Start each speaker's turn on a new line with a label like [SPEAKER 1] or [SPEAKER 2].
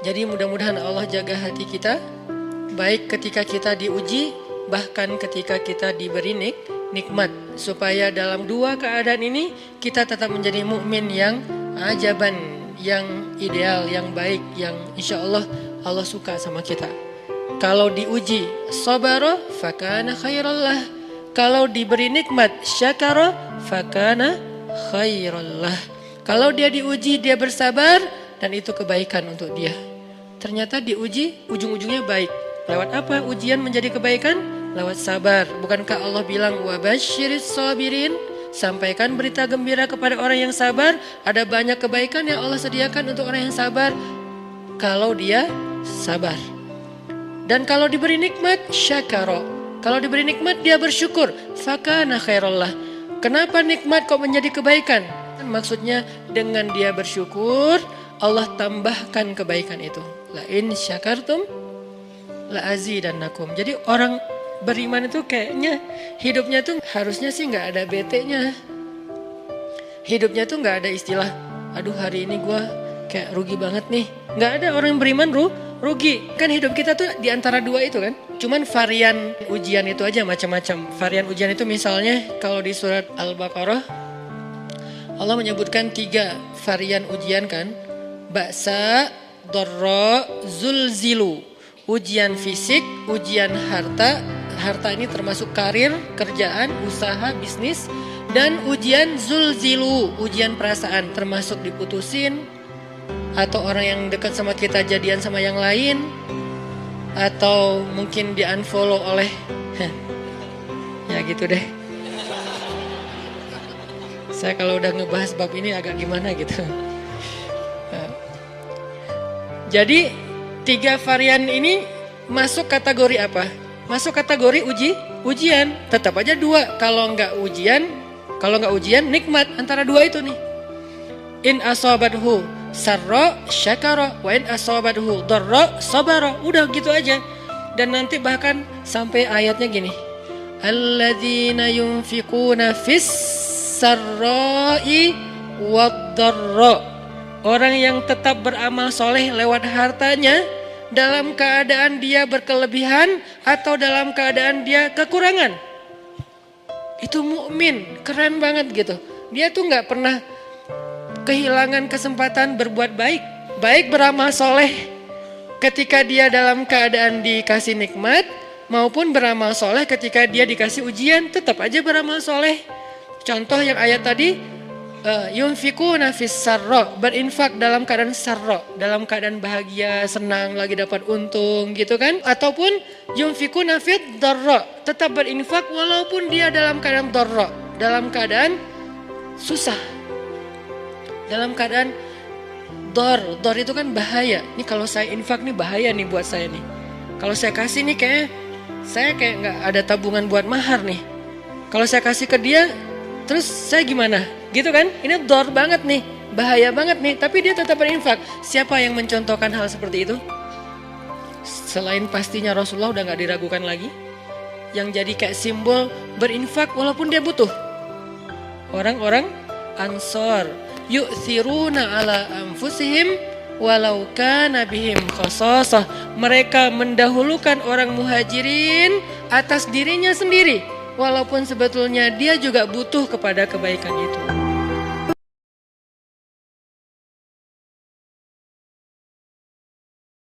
[SPEAKER 1] Jadi mudah-mudahan Allah jaga hati kita, baik ketika kita diuji, bahkan ketika kita diberi nikmat, supaya dalam dua keadaan ini kita tetap menjadi mukmin yang ajaban, yang ideal, yang baik, yang insya Allah Allah suka sama kita. Kalau diuji sabara fakana khairallah, kalau diberi nikmat syakara fakana khairallah. Kalau dia diuji dia bersabar dan itu kebaikan untuk dia. Ternyata diuji ujung-ujungnya baik. Lewat apa ujian menjadi kebaikan? Lewat sabar. Bukankah Allah bilang wabasyiris sabirin? Sampaikan berita gembira kepada orang yang sabar. Ada banyak kebaikan yang Allah sediakan untuk orang yang sabar kalau dia sabar. Dan kalau diberi nikmat syakara. Kalau diberi nikmat dia bersyukur. Fakana khairallah. Kenapa nikmat kok menjadi kebaikan? Maksudnya dengan dia bersyukur Allah tambahkan kebaikan itu. La in syakartum la azidannakum. Jadi orang beriman itu kayaknya hidupnya tuh harusnya sih nggak ada bete-nya. Hidupnya tuh nggak ada istilah, aduh hari ini gue kayak rugi banget nih. Nggak ada orang yang beriman rugi. Kan hidup kita tuh di antara dua itu kan. Cuman varian ujian itu aja macam-macam. Varian ujian itu misalnya kalau di surat Al-Baqarah Allah menyebutkan 3 varian ujian kan. Ba'sa, dharra, zulzilu. Ujian fisik, ujian harta. Harta ini termasuk karir, kerjaan, usaha, bisnis. Dan ujian zulzilu, ujian perasaan, termasuk diputusin. Atau orang yang dekat sama kita jadian sama yang lain. Atau mungkin di unfollow oleh ya gitu deh. Saya kalau udah ngebahas bab ini agak gimana gitu. Jadi 3 varian ini masuk kategori apa? Masuk kategori ujian. Tetap aja 2. Kalau nggak ujian nikmat. Antara 2 itu nih. In asabathu sarra syakara wa in asabathu dharra sabara. Udah gitu aja. Dan nanti bahkan sampai ayatnya gini. Alladzina yunfiquna fis sarra'i wad dharra. Orang yang tetap beramal soleh lewat hartanya dalam keadaan dia berkelebihan atau dalam keadaan dia kekurangan. Itu mukmin, keren banget gitu. Dia tuh nggak pernah kehilangan kesempatan berbuat baik. Baik beramal soleh ketika dia dalam keadaan dikasih nikmat, maupun beramal soleh ketika dia dikasih ujian, tetap aja beramal soleh. Contoh yang ayat tadi, yunfikuna fis sarra, berinfak dalam keadaan sarra, dalam keadaan bahagia, senang, lagi dapat untung gitu kan. Ataupun yunfikuna fit dharra, tetap berinfak walaupun dia dalam keadaan dharra, dalam keadaan susah, dalam keadaan dor itu kan bahaya. Ini kalau saya infak nih bahaya nih buat saya nih. Kalau saya kasih nih saya kayak nggak ada tabungan buat mahar nih. Kalau saya kasih ke dia, terus saya gimana? Gitu kan? Ini dor banget nih, bahaya banget nih. Tapi dia tetap berinfak. Siapa yang mencontohkan hal seperti itu? Selain pastinya Rasulullah udah gak diragukan lagi. Yang jadi kayak simbol berinfak walaupun dia butuh. Orang-orang Ansor. Yu'thiruna ala anfusihim walau kana bihim khasasah. Mereka mendahulukan orang muhajirin atas dirinya sendiri. Walaupun sebetulnya dia juga butuh kepada kebaikan itu.